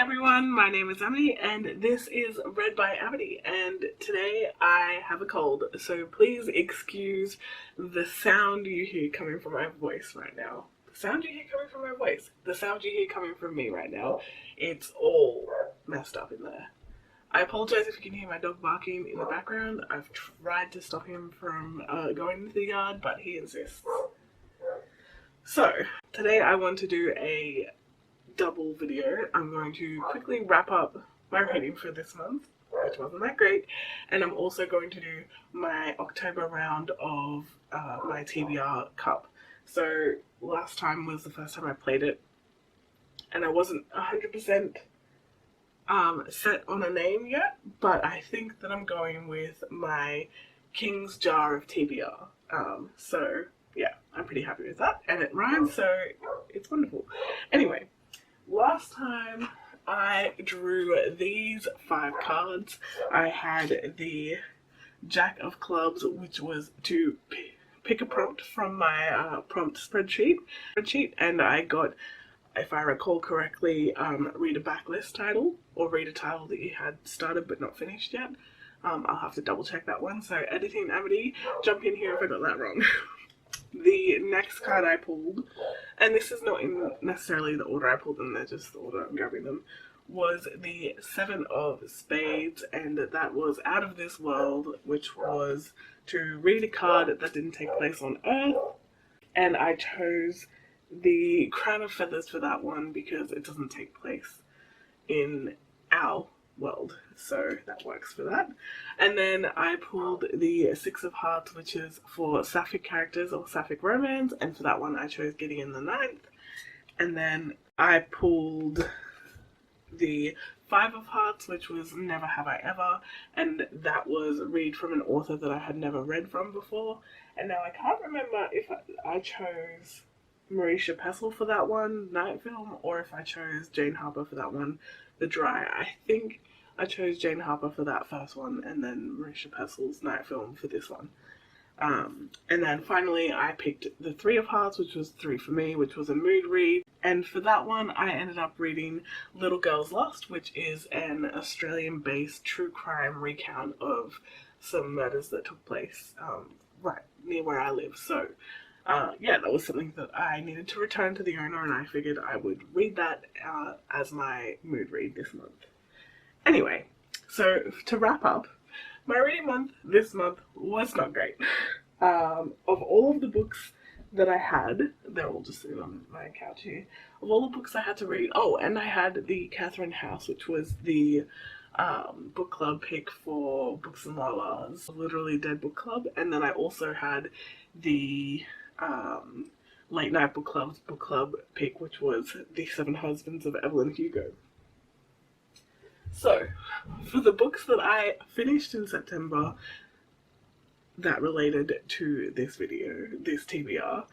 everyone, my name is Amity and this is Read by Amity, and today I have a cold, so please excuse the sound you hear coming from my voice right now. The sound you hear coming from my voice, the sound you hear coming from me right now, it's all messed up in there. I apologize if you can hear my dog barking in the background. I've tried to stop him from going into the yard, but he insists. So, today I want to do a double video. I'm going to quickly wrap up my reading for this month, which wasn't that great, and I'm also going to do my October round of my TBR Cup. So last time was the first time I played it, and I wasn't 100% set on a name yet, but I think that I'm going with my King's Jar of TBR. So yeah, I'm pretty happy with that, and it rhymes, so it's wonderful. Anyway, last time I drew these 5 cards. I had the Jack of Clubs, which was to pick a prompt from my prompt spreadsheet, and I got, if I recall correctly, read a backlist title, or read a title that you had started but not finished yet. I'll have to double check that one, so editing Amity, jump in here if I got that wrong. The next card I pulled, and this is not in necessarily the order I pulled them, they're just the order I'm grabbing them, was the 7 of Spades, and that was Out of This World, which was to read a card that didn't take place on Earth, and I chose the Crown of Feathers for that one because it doesn't take place in our world, so that works for that. And then I pulled the 6 of Hearts, which is for sapphic characters or sapphic romance, and for that one I chose Gideon the Ninth. And then I pulled the 5 of Hearts, which was Never Have I Ever, and that was read from an author that I had never read from before. And now I can't remember if I chose Marisha Pessel for that one, Night Film, or if I chose Jane Harper for that one, The Dry. I think I chose Jane Harper for that first one, and then Marisha Pessel's Night Film for this one. And then finally I picked the 3 of Hearts, which was 3 for me, which was a mood read. And for that one I ended up reading Little Girls Lost, which is an Australian-based true crime recount of some murders that took place right near where I live. So yeah, that was something that I needed to return to the owner, and I figured I would read that as my mood read this month. Anyway, so to wrap up, my reading month this month was not great. Of all of the books that I had, they're all just sitting on my couch here, of all the books I had to read, oh, and I had the Catherine House, which was the book club pick for Books and Lala's Literally Dead book club, and then I also had the Late Night book club pick, which was The 7 Husbands of Evelyn Hugo. So, for the books that I finished in September that related to this video, this TBR,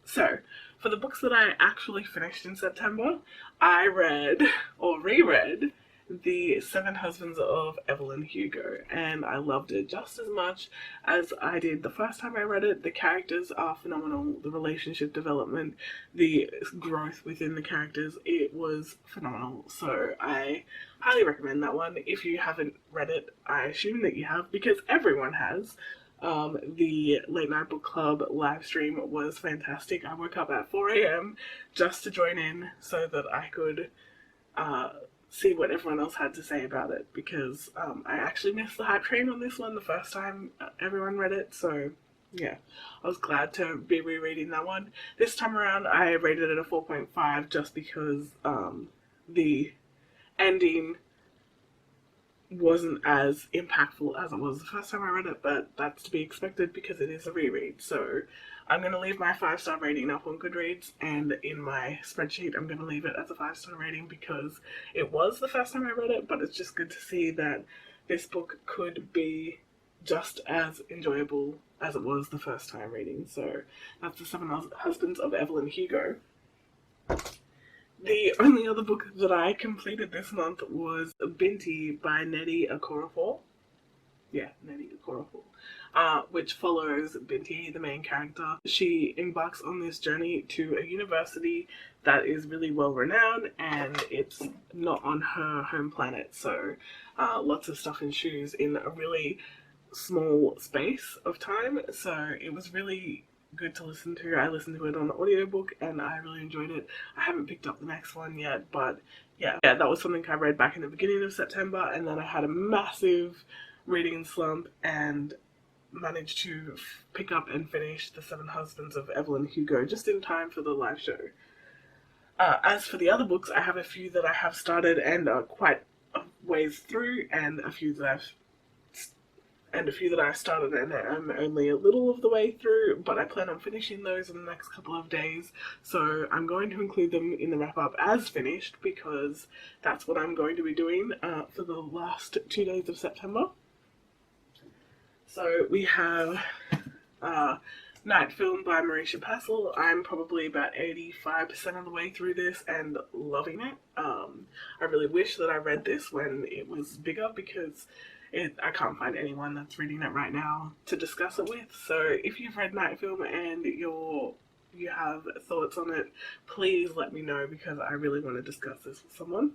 for the books that I actually finished in September, I read, or reread, The 7 Husbands of Evelyn Hugo, and I loved it just as much as I did the first time I read it. The characters are phenomenal, the relationship development, the growth within the characters, it was phenomenal. So I highly recommend that one. If you haven't read it, I assume that you have, because everyone has. The Late Night Book Club live stream was fantastic. I woke up at 4 AM just to join in so that I could see what everyone else had to say about it, because I actually missed the hype train on this one the first time everyone read it, so yeah, I was glad to be rereading that one. This time around I rated it a 4.5 just because the ending wasn't as impactful as it was the first time I read it, but that's to be expected because it is a reread. So I'm going to leave my 5-star rating up on Goodreads, and in my spreadsheet I'm going to leave it as a 5-star rating because it was the first time I read it, but it's just good to see that this book could be just as enjoyable as it was the first time reading. So that's The 7 Husbands of Evelyn Hugo. The only other book that I completed this month was Binti by Nnedi Okorafor. Nettie the Coracle, which follows Binti, the main character. She embarks on this journey to a university that is really well renowned, and it's not on her home planet, so lots of stuff ensues in a really small space of time. So it was really good to listen to. I listened to it on audiobook and I really enjoyed it. I haven't picked up the next one yet, but yeah, that was something I read back in the beginning of September, and then I had a massive reading slump and managed to pick up and finish The Seven Husbands of Evelyn Hugo just in time for the live show. As for the other books, I have a few that I have started and are quite a ways through, and a few that I've started and I'm only a little of the way through, but I plan on finishing those in the next couple of days, so I'm going to include them in the wrap-up as finished, because that's what I'm going to be doing for the last 2 days of September. So we have Night Film by Marisha Passel. I'm probably about 85% of the way through this and loving it. I really wish that I read this when it was bigger, because I can't find anyone that's reading it right now to discuss it with. So if you've read Night Film and you have thoughts on it, please let me know, because I really want to discuss this with someone.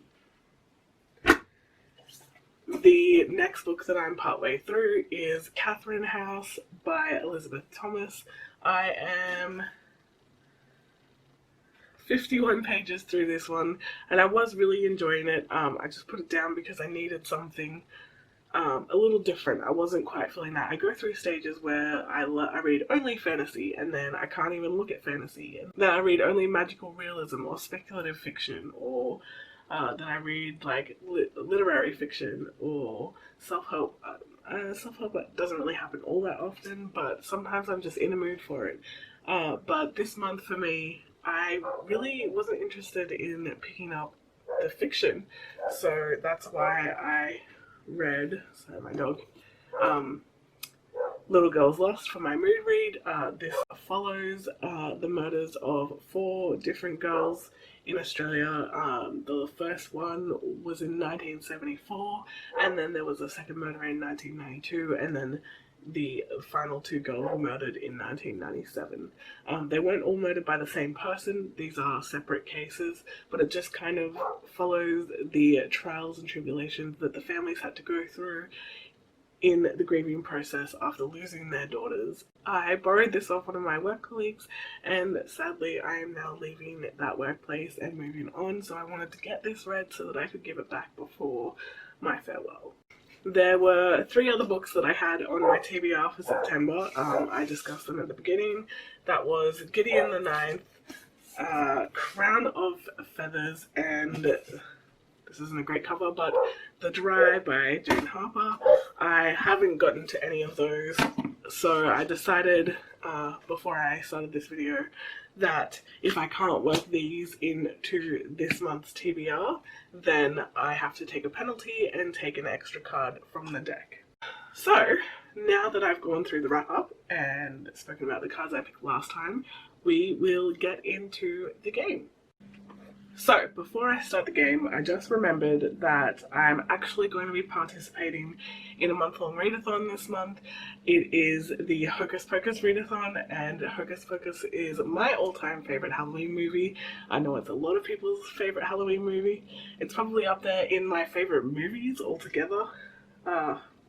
The next book that I'm partway through is Catherine House by Elizabeth Thomas. I am 51 pages through this one, and I was really enjoying it. I just put it down because I needed something a little different. I wasn't quite feeling that. I go through stages where I read only fantasy, and then I can't even look at fantasy, and then I read only magical realism or speculative fiction, or then I read like literary fiction or self-help. Self-help doesn't really happen all that often, but sometimes I'm just in a mood for it. But this month for me, I really wasn't interested in picking up the fiction, so that's why I read, sorry my dog, Little Girls Lost for my mood read. This follows the murders of 4 different girls in Australia. The first one was in 1974, and then there was a second murder in 1992, and then the final 2 girls were murdered in 1997. They weren't all murdered by the same person. These are separate cases, but it just kind of follows the trials and tribulations that the families had to go through in the grieving process after losing their daughters. I borrowed this off one of my work colleagues, and sadly I am now leaving that workplace and moving on, so I wanted to get this read so that I could give it back before my farewell. There were 3 other books that I had on my TBR for September. I discussed them at the beginning. That was Gideon the Ninth, Crown of Feathers, and this isn't a great cover, but The Dry by Jane Harper. I haven't gotten to any of those, so I decided before I started this video that if I can't work these into this month's TBR, then I have to take a penalty and take an extra card from the deck. So, now that I've gone through the wrap-up and spoken about the cards I picked last time, we will get into the game. So, before I start the game, I just remembered that I'm actually going to be participating in a month-long readathon this month. It is the Hocus Pocus Readathon, and Hocus Pocus is my all-time favourite Halloween movie. I know it's a lot of people's favourite Halloween movie. It's probably up there in my favourite movies altogether,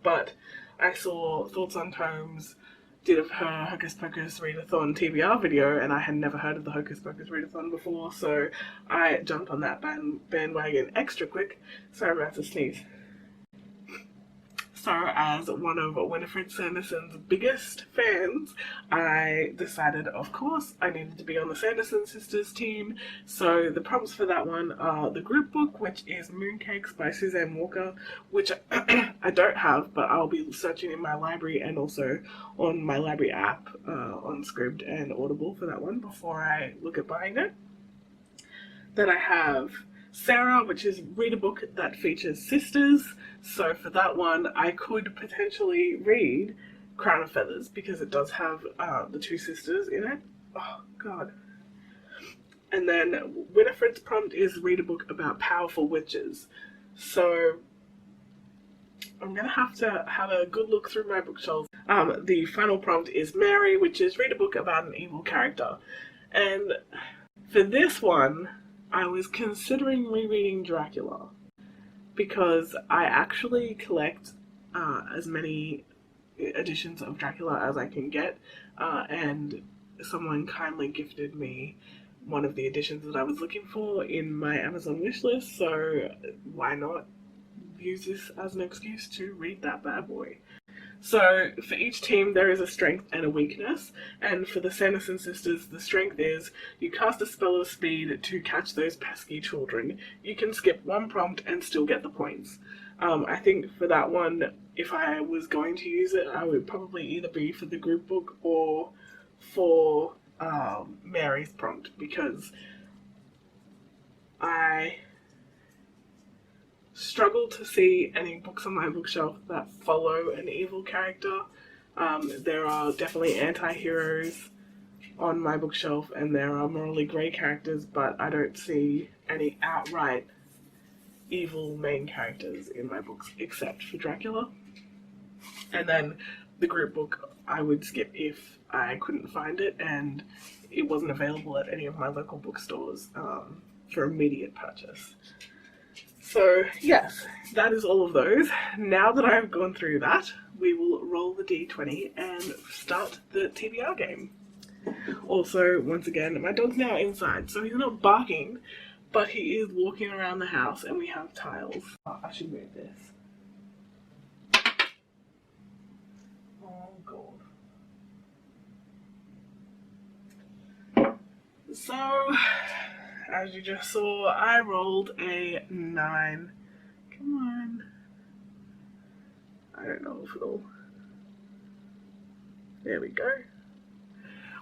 but I saw Thoughts on Tomes did her Hocus Pocus Readathon TBR video, and I had never heard of the Hocus Pocus Readathon before, so I jumped on that bandwagon extra quick. Sorry about to sneeze. So, as one of Winifred Sanderson's biggest fans, I decided, of course, I needed to be on the Sanderson Sisters team. So the prompts for that one are the group book, which is Mooncakes by Suzanne Walker, which I don't have, but I'll be searching in my library and also on my library app on Scribd and Audible for that one before I look at buying it. Then I have Sarah, which is read a book that features sisters. So for that one, I could potentially read Crown of Feathers because it does have the 2 sisters in it. Oh, God. And then Winifred's prompt is read a book about powerful witches. So I'm gonna have to have a good look through my bookshelves. The final prompt is Mary, which is read a book about an evil character. And for this one, I was considering rereading Dracula because I actually collect as many editions of Dracula as I can get, and someone kindly gifted me one of the editions that I was looking for in my Amazon wishlist, so why not use this as an excuse to read that bad boy. So for each team there is a strength and a weakness, and for the Sanderson sisters the strength is you cast a spell of speed to catch those pesky children. You can skip one prompt and still get the points. I think for that one, if I was going to use it, I would probably either be for the group book or for Mary's prompt, because I struggle to see any books on my bookshelf that follow an evil character. There are definitely anti-heroes on my bookshelf and there are morally grey characters, but I don't see any outright evil main characters in my books except for Dracula. And then the group book I would skip if I couldn't find it and it wasn't available at any of my local bookstores for immediate purchase. So yes, that is all of those. Now that I've gone through that, we will roll the d20 and start the TBR game. Also, once again, my dog's now inside, so he's not barking, but he is walking around the house and we have tiles. Oh, I should move this. Oh god. So, as you just saw, I rolled a 9. Come on. I don't know if it'll... There we go.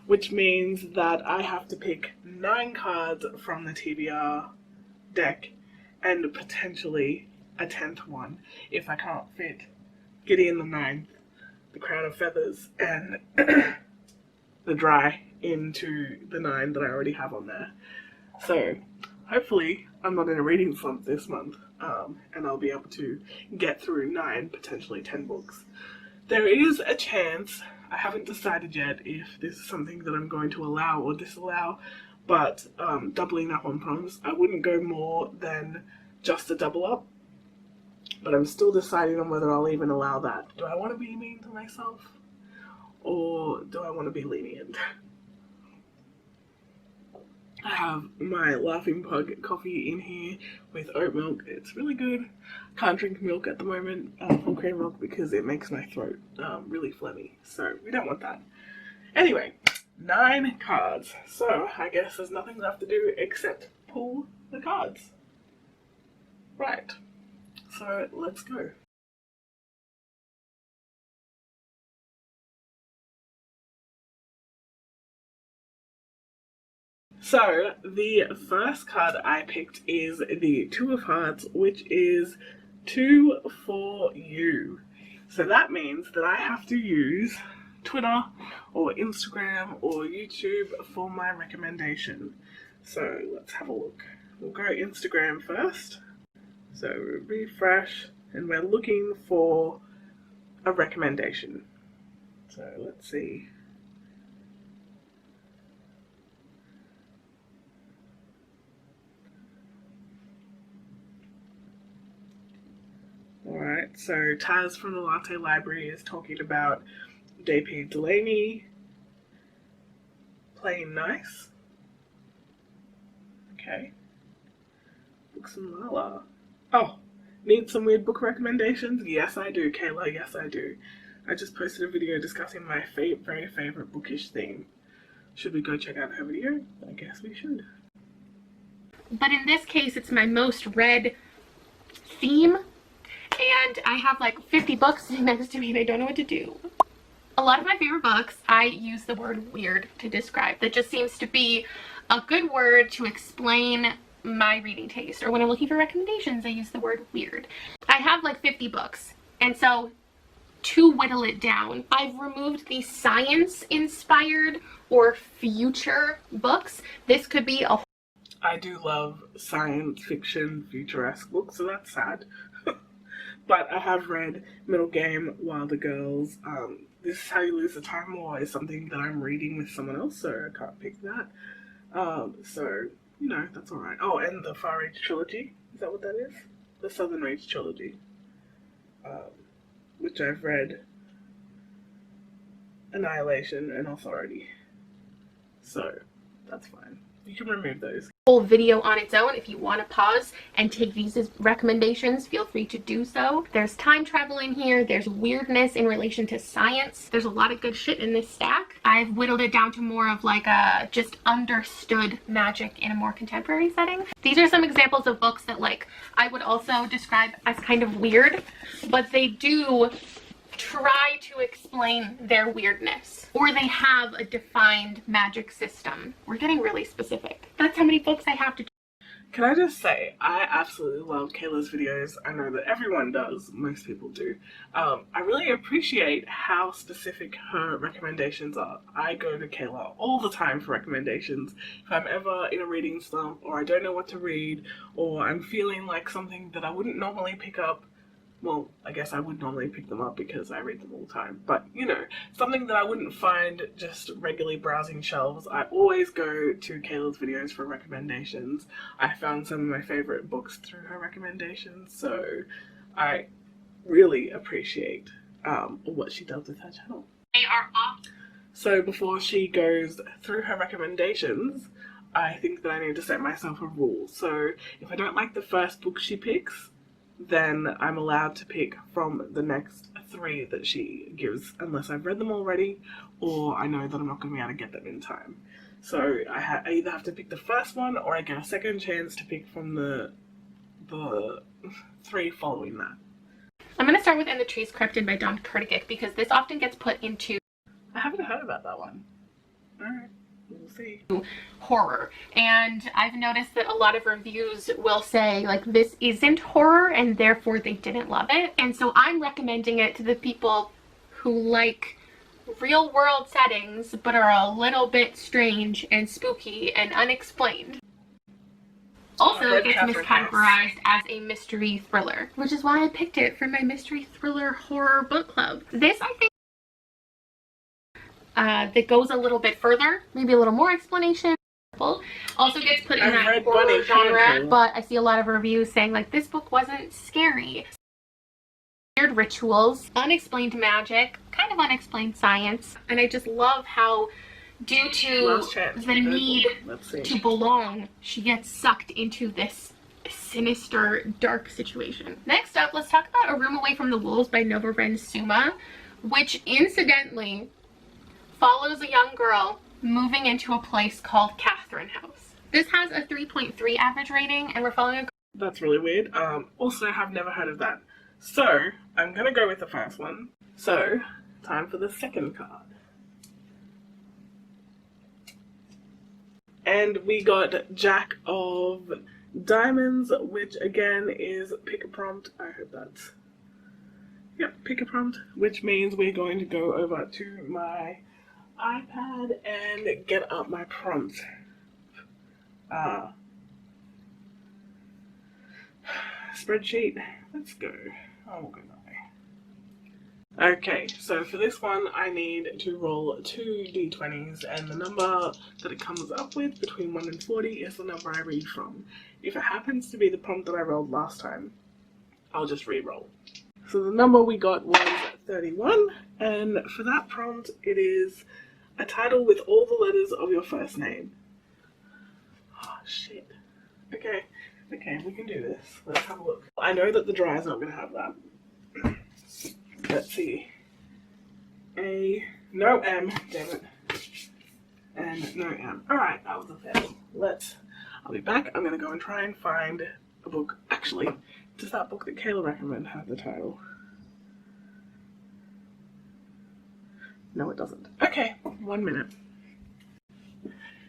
Which means that I have to pick 9 cards from the TBR deck and potentially a 10th one if I can't fit Gideon the 9th, the Crown of Feathers, and the Dry into the 9 that I already have on there. So hopefully I'm not in a reading slump this month, and I'll be able to get through 9, potentially 10 books. There is a chance, I haven't decided yet if this is something that I'm going to allow or disallow, but doubling up on prompts, I wouldn't go more than just a double up, but I'm still deciding on whether I'll even allow that. Do I want to be mean to myself, or do I want to be lenient? I have my Laughing Pug coffee in here with oat milk. It's really good. Can't drink milk at the moment, full cream milk, because it makes my throat really phlegmy. So we don't want that. Anyway, 9 cards. So I guess there's nothing left to do except pull the cards. Right. So let's go. So, the first card I picked is the 2 of Hearts, which is 2 for you. So that means that I have to use Twitter or Instagram or YouTube for my recommendation. So let's have a look. We'll go Instagram first. So refresh, and we're looking for a recommendation. So let's see. Alright, so Taz from the Latte Library is talking about JP Delaney playing nice. Okay. Books and Lala. Oh, need some weird book recommendations? Yes, I do, Kayla. Yes, I do. I just posted a video discussing my very favorite bookish theme. Should we go check out her video? I guess we should. But in this case, it's my most read theme. And I have like 50 books sitting next to me and I don't know what to do. A lot of my favorite books, I use the word weird to describe. That just seems to be a good word to explain my reading taste. Or when I'm looking for recommendations, I use the word weird. I have like 50 books. And so to whittle it down, I've removed the science-inspired or future books. This could be a... I do love science fiction futuresque books, so that's sad. But I have read Middle Game, Wilder Girls, This Is How You Lose the Time War is something that I'm reading with someone else, so I can't pick that. So, you know, that's alright. Oh, and the Far Reach Trilogy, is that what that is? The Southern Reach Trilogy, which I've read Annihilation and Authority. So, that's fine. You can remove those. Whole video on its own. If you want to pause and take these as recommendations, feel free to do so. There's time travel in here. There's weirdness in relation to science. There's a lot of good shit in this stack. I've whittled it down to more of like a just understood magic in a more contemporary setting. These are some examples of books that like I would also describe as kind of weird, but they do try to explain their weirdness, or they have a defined magic system. We're getting really specific. That's how many books I have to do. Can I just say, I absolutely love Kayla's videos. I know that everyone does, most people do. I really appreciate how specific her recommendations are. I go to Kayla all the time for recommendations. If I'm ever in a reading slump, or I don't know what to read, or I'm feeling like something that I wouldn't normally pick up. Well, I guess I would normally pick them up because I read them all the time. But, you know, something that I wouldn't find just regularly browsing shelves. I always go to Kayla's videos for recommendations. I found some of my favorite books through her recommendations. So I really appreciate what she does with her channel. They are off. So before she goes through her recommendations, I think that I need to set myself a rule. So if I don't like the first book she picks, then I'm allowed to pick from the next 3 that she gives, unless I've read them already, or I know that I'm not going to be able to get them in time. So I either have to pick the first one, or I get a second chance to pick from the 3 following that. I'm going to start with And the Trees Crept In by Dawn Kurtigic, because this often gets put into... I haven't heard about that one. Alright. We'll see. Horror, and I've noticed that a lot of reviews will say like this isn't horror and therefore they didn't love it, and so I'm recommending it to the people who like real world settings but are a little bit strange and spooky and unexplained. Also, it gets miscategorized as a mystery thriller, which is why I picked it for my mystery thriller horror book club. This, I think, that goes a little bit further, maybe a little more explanation. Also gets put in that horror genre, but I see a lot of reviews saying like this book wasn't scary. Weird rituals, unexplained magic, kind of unexplained science, and I just love how, due to the need to belong, she gets sucked into this sinister, dark situation. Next up, let's talk about A Room Away from the Wolves by Nova Ren Suma, which incidentally follows a young girl moving into a place called Catherine House. This has a 3.3 average rating, and we're following a... That's really weird. Also, I have never heard of that. So, I'm gonna go with the first one. So, time for the second card. And we got Jack of Diamonds, which again is pick a prompt. I hope that's... Yep, pick a prompt, which means we're going to go over to my iPad and get up my prompt. Spreadsheet. Let's go. Oh, we'll go that way. Okay, so for this one, I need to roll 2 d20s, and the number that it comes up with between 1 and 40 is the number I read from. If it happens to be the prompt that I rolled last time, I'll just re-roll. So the number we got was 31, and for that prompt, it is a title with all the letters of your first name. Oh, shit. Okay, we can do this. Let's have a look. I know that the dry is not going to have that. Let's see. No M, damn it. And no M. Alright, that was a fail. I'll be back. I'm going to go and try and find a book. Actually, does that book that Kayla recommended have the title? No, it doesn't. Okay, 1 minute.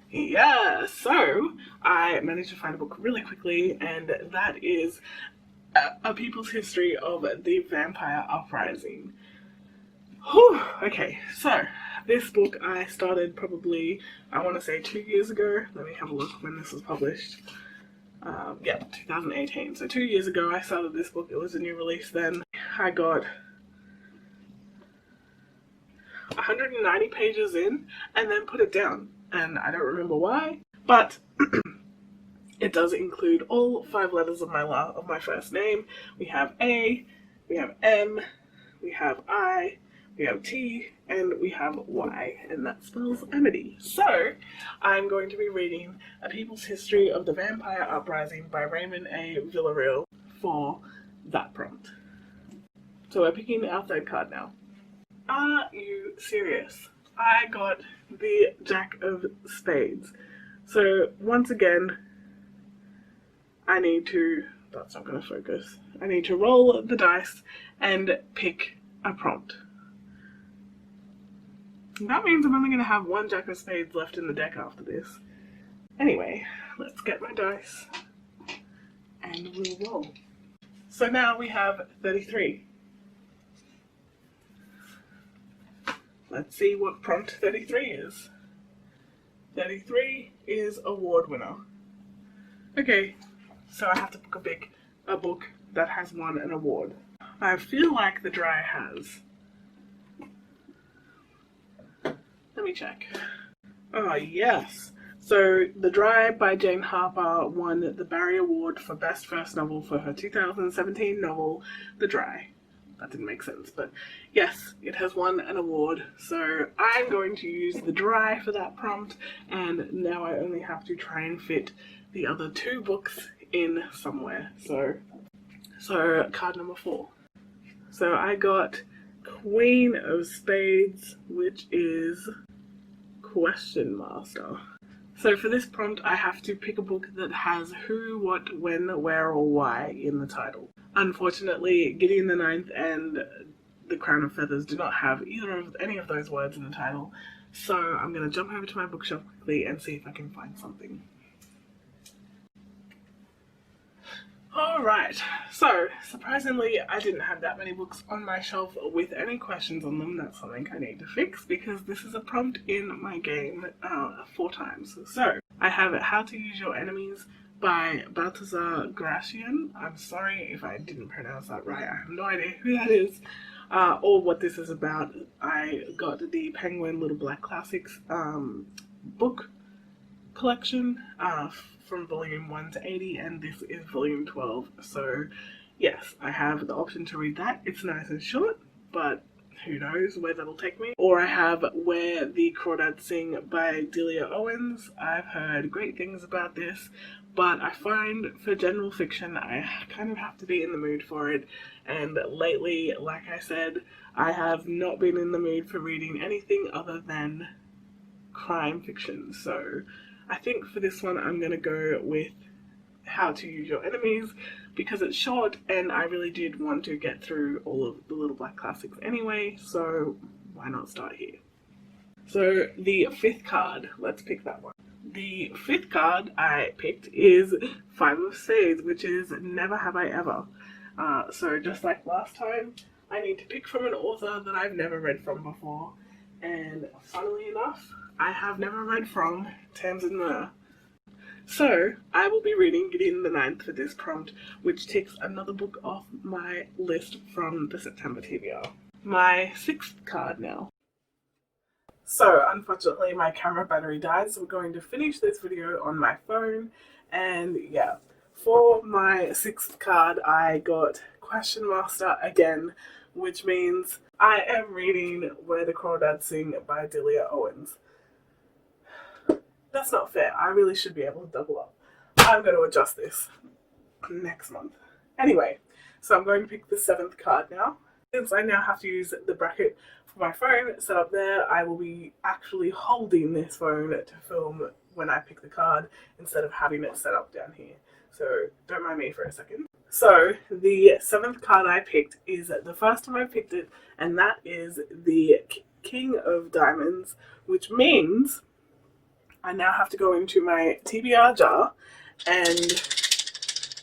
Yeah, so I managed to find a book really quickly, and that is A People's History of the Vampire Uprising. Whew, okay, so this book I started probably, I want to say 2 years ago. Let me have a look when this was published. Yeah, 2018. So 2 years ago I started this book. It was a new release then. I got 190 pages in and then put it down, and I don't remember why, but it does include all 5 letters of my first name. We have A, we have M, we have I, we have T, and we have Y, and that spells Amity. So, I'm going to be reading A People's History of the Vampire Uprising by Raymond A. Villarreal for that prompt. So we're picking our 3rd card now. Are you serious? I got the Jack of Spades. So once again, I need to, that's not going to focus, I need to roll the dice and pick a prompt. That means I'm only going to have 1 Jack of Spades left in the deck after this. Anyway, let's get my dice and we'll roll. So now we have 33. Let's see what prompt 33 is. 33 is award winner. Okay, so I have to pick a book that has won an award. I feel like The Dry has. Let me check. Oh, yes. So, The Dry by Jane Harper won the Barry Award for Best First Novel for her 2017 novel, The Dry. That didn't make sense, but yes, it has won an award. So I'm going to use The Dry for that prompt, and now I only have to try and fit the other 2 books in somewhere. So card number 4. So I got Queen of Spades, which is Question Master. So for this prompt, I have to pick a book that has who, what, when, where, or why in the title. Unfortunately, Gideon the Ninth and The Crown of Feathers do not have any of those words in the title, so I'm going to jump over to my bookshelf quickly and see if I can find something. Alright, so surprisingly I didn't have that many books on my shelf with any questions on them. That's something I need to fix because this is a prompt in my game 4 times. So I have How to Use Your Enemies by Balthazar Gracian. I'm sorry if I didn't pronounce that right. I have no idea who that is or what this is about. I got the Penguin Little Black Classics book collection from volume 1 to 80, and this is volume 12. So yes, I have the option to read that. It's nice and short, but who knows where that'll take me. Or I have Where the Crawdads Sing by Delia Owens. I've heard great things about this, but I find for general fiction I kind of have to be in the mood for it, and lately, like I said, I have not been in the mood for reading anything other than crime fiction. So I think for this one I'm going to go with How to Use Your Enemies because it's short and I really did want to get through all of the Little Black Classics anyway, so why not start here. So the 5th card, let's pick that one. The 5th card I picked is 5 of Spades, which is Never Have I Ever. So just like last time, I need to pick from an author that I've never read from before, and funnily enough, I have never read from Tamsin Muir. So, I will be reading Gideon the Ninth for this prompt, which ticks another book off my list from the September TBR. My 6th card now. So, unfortunately, my camera battery died, so we're going to finish this video on my phone. And yeah, for my 6th card, I got Question Master again, which means I am reading Where the Crawdads Sing by Delia Owens. That's not fair. I really should be able to double up. I'm going to adjust this next month. Anyway, so I'm going to pick the 7th card now. Since I now have to use the bracket for my phone set up there, I will be actually holding this phone to film when I pick the card instead of having it set up down here. So don't mind me for a second. So the 7th card I picked is the first time I picked it, and that is the King of Diamonds, which means I now have to go into my TBR jar and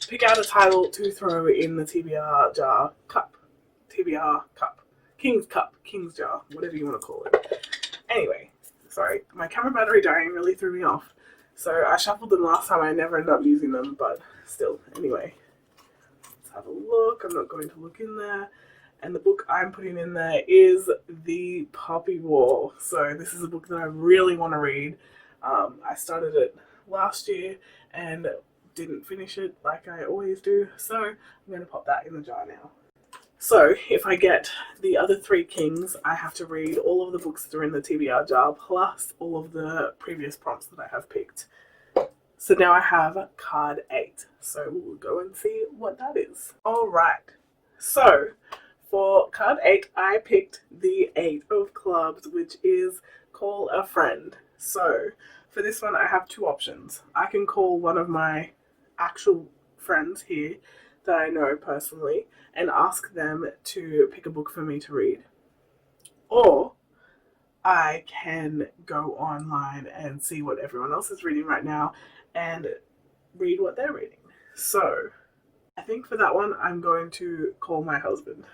pick out a title to throw in the TBR jar cup. TBR cup. King's cup. King's jar. Whatever you want to call it. Anyway, sorry. My camera battery dying really threw me off. So I shuffled them last time. I never ended up using them, but still. Anyway, let's have a look. I'm not going to look in there. And the book I'm putting in there is The Puppy War. So this is a book that I really want to read. I started it last year and didn't finish it like I always do. So I'm going to pop that in the jar now. So if I get the other 3 kings, I have to read all of the books that are in the TBR jar plus all of the previous prompts that I have picked. So now I have card 8. So we'll go and see what that is. Alright, so for card 8, I picked the 8 of clubs, which is call a friend. So for this one, I have 2 options. I can call one of my actual friends here that I know personally and ask them to pick a book for me to read. Or I can go online and see what everyone else is reading right now and read what they're reading. So I think for that one, I'm going to call my husband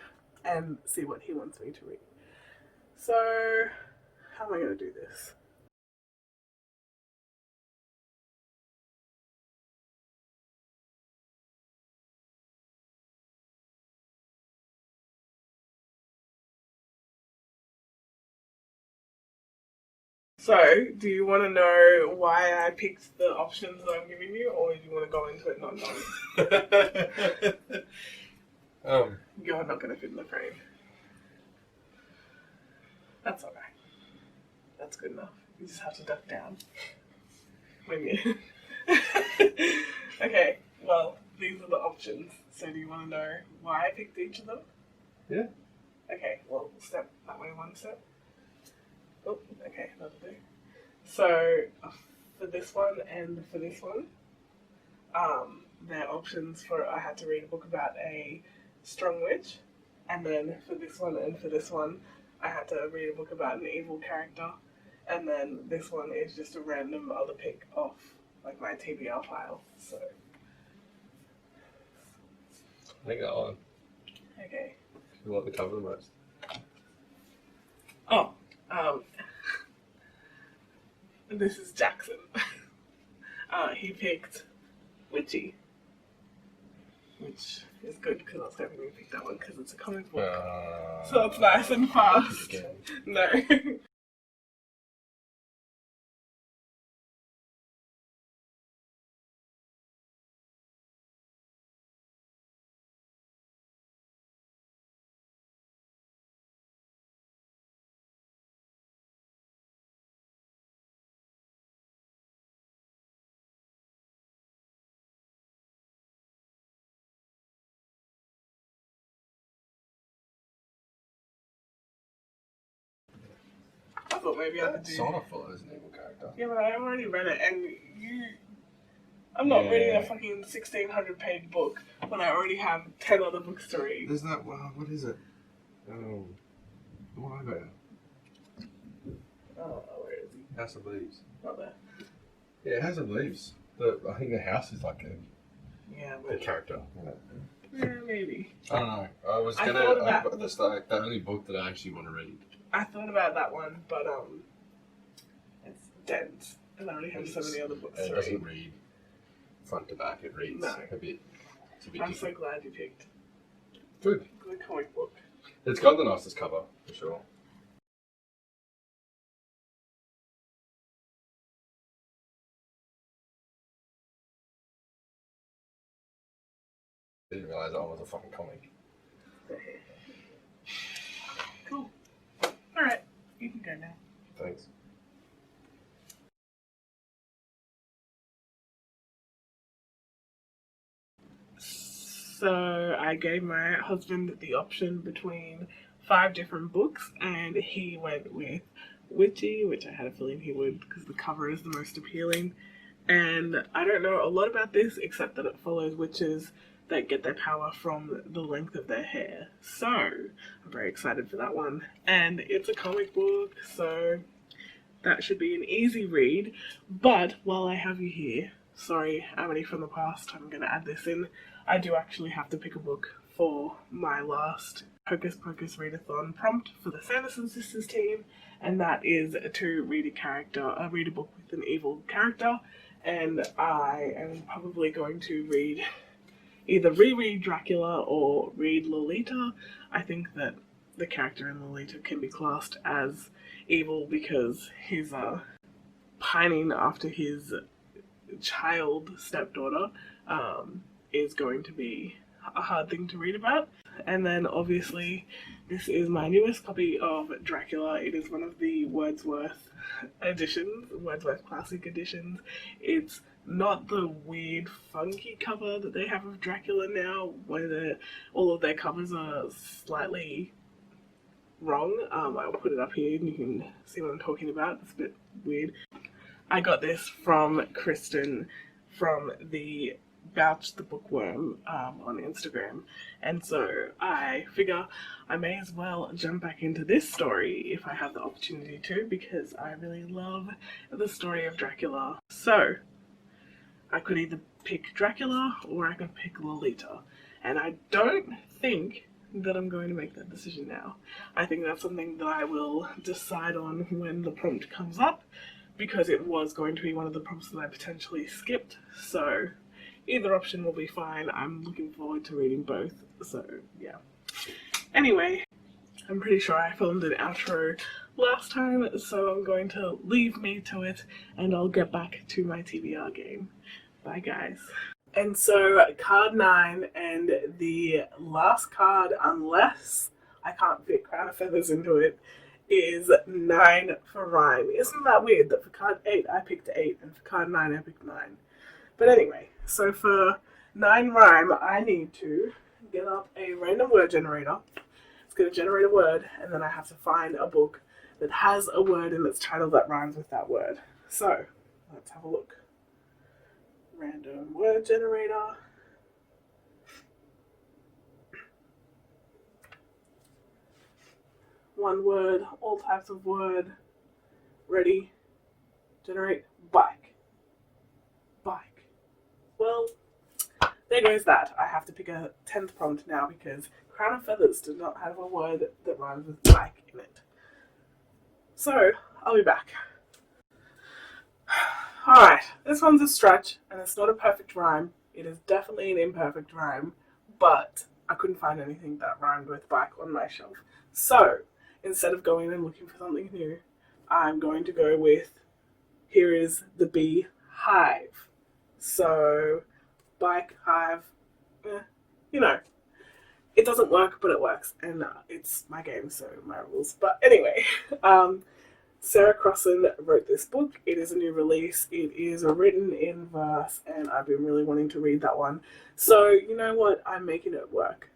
and see what he wants me to read. So how am I going to do this? So, do you want to know why I picked the options that I'm giving you, or do you want to go into it not knowing? You're not going to fit in the frame. That's alright. That's good enough. You just have to duck down. When you... Okay, well, these are the options. So, do you want to know why I picked each of them? Yeah. Okay, well, step that way 1 step. Oh, okay, that'll do. So, for this one and for this one, their options for I had to read a book about a strong witch, and then for this one and for this one, I had to read a book about an evil character, and then this one is just a random other pick off like my TBR file. So, I think that one. okay. You like the cover the most? Oh, this is Jackson. He picked Witchy, which is good because I was hoping we picked that one because it's a comic book. So it's nice and fast. No. I thought maybe I could do... Sort of follows an evil character. Yeah, but I already read it, and I'm not reading a fucking 1,600 page book when I already have 10 other books to read. There's that, what is it? What about it? Oh, where is he? House of Leaves. Not there. Yeah, House of Leaves. I think the house is like a character. Yeah, maybe. I don't know. I was I gonna. thought about- That's the only book that I actually want to read. I thought about that one, but it's dense, and I already have so many other books It to doesn't read. read front to back. It reads a bit. It's a bit I'm so different. glad you picked Good. the comic book. It's got the nicest cover for sure. Didn't realise that was a fucking comic. Cool. Alright, you can go now. Thanks. So I gave my husband the option between 5 different books, and he went with Witchy, which I had a feeling he would because the cover is the most appealing. And I don't know a lot about this except that it follows witches that get their power from the length of their hair. So I'm very excited for that one. And it's a comic book, so that should be an easy read. But while I have you here, sorry, Amity from the past, I'm going to add this in. I do actually have to pick a book for my last Hocus Pocus Readathon prompt for the Sanderson Sisters team, and that is to read a book with an evil character, and I am probably going to read either reread Dracula or read Lolita. I think that the character in Lolita can be classed as evil because he's pining after his child stepdaughter is going to be a hard thing to read about. And then obviously this is my newest copy of Dracula. It is one of the Wordsworth editions, Wordsworth Classic editions. It's not the weird funky cover that they have of Dracula now, where all of their covers are slightly wrong. I'll put it up here and you can see what I'm talking about. It's a bit weird. I got this from Kristen from the Bouch the Bookworm on Instagram, and so I figure I may as well jump back into this story if I have the opportunity to, because I really love the story of Dracula. So I could either pick Dracula or I could pick Lolita, and I don't think that I'm going to make that decision now. I think that's something that I will decide on when the prompt comes up, because it was going to be one of the prompts that I potentially skipped, so either option will be fine. I'm looking forward to reading both, so yeah. Anyway, I'm pretty sure I filmed an outro last time, so I'm going to leave me to it, and I'll get back to my TBR game. Bye guys. And so card 9, and the last card, unless I can't fit Crown of Feathers into it, is 9 for rhyme. Isn't that weird that for card 8 I picked 8 and for card 9 I picked 9? But anyway, so for 9 rhyme I need to get up a random word generator. It's going to generate a word, and then I have to find a book that has a word in its title that rhymes with that word. So let's have a look. Random word generator. One word, all types of word. Ready? Generate. Bike. Bike. Well, there goes that. I have to pick a 10th prompt now because Crown of Feathers did not have a word that rhymes with bike in it. So, I'll be back. Alright, this one's a stretch, and it's not a perfect rhyme. It is definitely an imperfect rhyme, but I couldn't find anything that rhymed with bike on my shelf. So, instead of going and looking for something new, I'm going to go with, here is the bee hive. So, bike, hive, you know, it doesn't work, but it works, and it's my game, so my rules. But anyway, Sarah Crossan wrote this book. It is a new release. It is written in verse, and I've been really wanting to read that one. So, you know what? I'm making it work.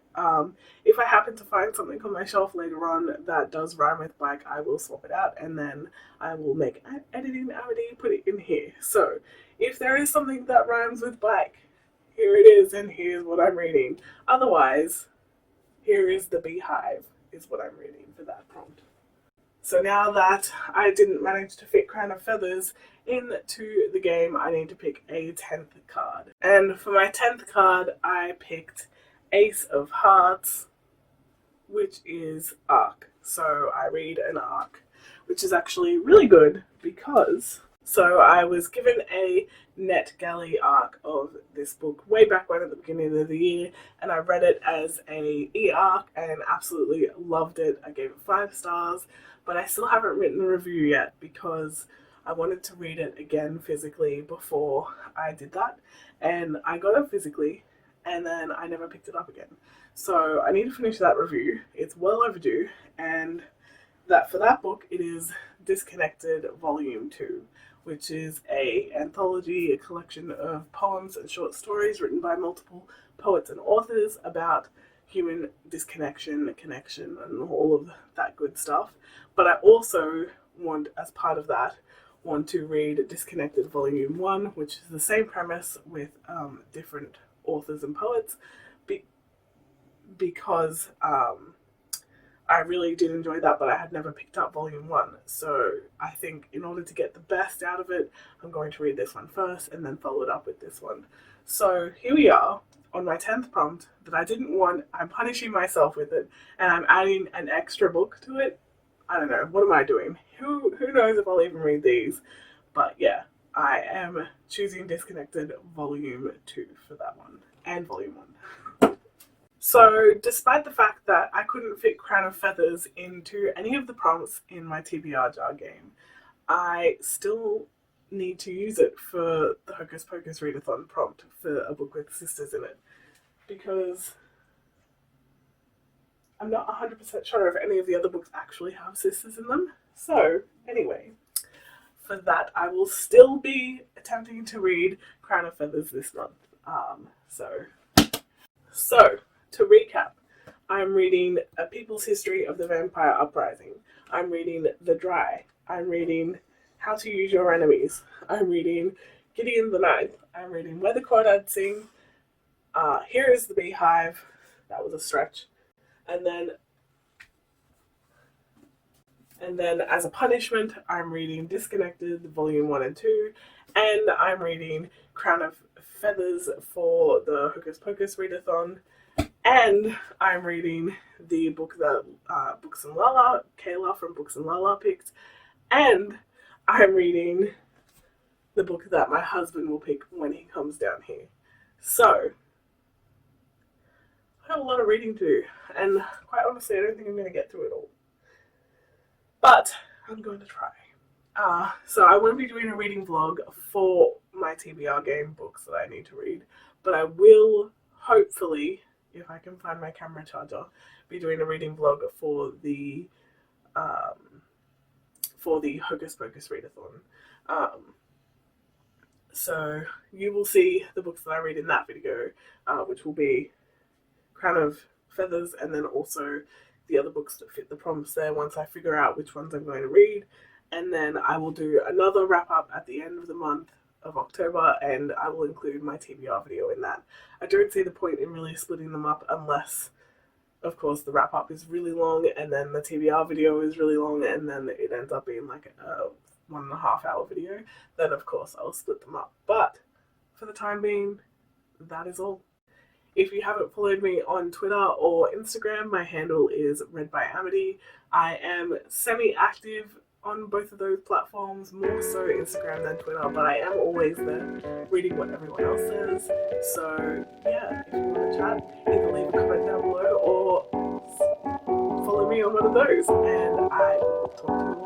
If I happen to find something on my shelf later on that does rhyme with bike, I will swap it out, and then I will make editing Amity, put it in here. So, if there is something that rhymes with bike, here it is, and here's what I'm reading. Otherwise, here is the beehive, is what I'm reading for that prompt. So now that I didn't manage to fit Crown of Feathers into the game, I need to pick a 10th card. And for my 10th card, I picked Ace of Hearts, which is arc. So I read an arc, which is actually really good because, so I was given a NetGalley arc of this book way back when at the beginning of the year, and I read it as a e-arc and absolutely loved it. I gave it 5 stars. But I still haven't written a review yet because I wanted to read it again physically before I did that. And I got it physically, and then I never picked it up again. So I need to finish that review. It's well overdue, and that for that book, it is Disconnected Volume 2, which is an anthology, a collection of poems and short stories written by multiple poets and authors about human disconnection, connection, and all of that good stuff. But I also want, as part of that, want to read Disconnected Volume 1, which is the same premise with different authors and poets, because I really did enjoy that, but I had never picked up Volume 1. So I think in order to get the best out of it, I'm going to read this one first and then follow it up with this one. So here we are on my 10th prompt that I didn't want. I'm punishing myself with it, and I'm adding an extra book to it. I don't know, what am I doing? Who knows if I'll even read these? But yeah, I am choosing Disconnected Volume 2 for that one, and Volume 1. So despite the fact that I couldn't fit Crown of Feathers into any of the prompts in my TBR jar game, I still need to use it for the Hocus Pocus Readathon prompt for a book with sisters in it, because I'm not 100% sure if any of the other books actually have sisters in them. So anyway, for that I will still be attempting to read Crown of Feathers this month. So to recap, I'm reading A People's History of the Vampire Uprising. I'm reading The Dry. I'm reading How to Use Your Enemies. I'm reading Gideon the Ninth. I'm reading Where the Crawdads Sing. Here is the Beehive. That was a stretch. And then as a punishment, I'm reading Disconnected, Volume 1 and 2. And I'm reading Crown of Feathers for the Hocus Pocus Readathon. And I'm reading the book that Books and Lala, Kayla from Books and Lala picked. And I'm reading the book that my husband will pick when he comes down here. So, I have a lot of reading to do. And quite honestly, I don't think I'm going to get through it all. But I'm going to try. So I won't be doing a reading vlog for my TBR game books that I need to read. But I will, hopefully, if I can find my camera charger, be doing a reading vlog for the Hocus Pocus Readathon. So you will see the books that I read in that video, which will be Crown of Feathers, and then also the other books that fit the prompts there once I figure out which ones I'm going to read. And then I will do another wrap up at the end of the month of October, and I will include my TBR video in that. I don't see the point in really splitting them up unless, of course, the wrap up is really long and then the TBR video is really long and then it ends up being like a 1.5 hour video. Then of course I'll split them up. But for the time being, that is all. If you haven't followed me on Twitter or Instagram, my handle is ReadByAmity. I am semi-active on both of those platforms, more so Instagram than Twitter, but I am always there reading what everyone else says. So yeah, if you want to chat, either leave a comment down below or follow me on one of those, and I will talk to you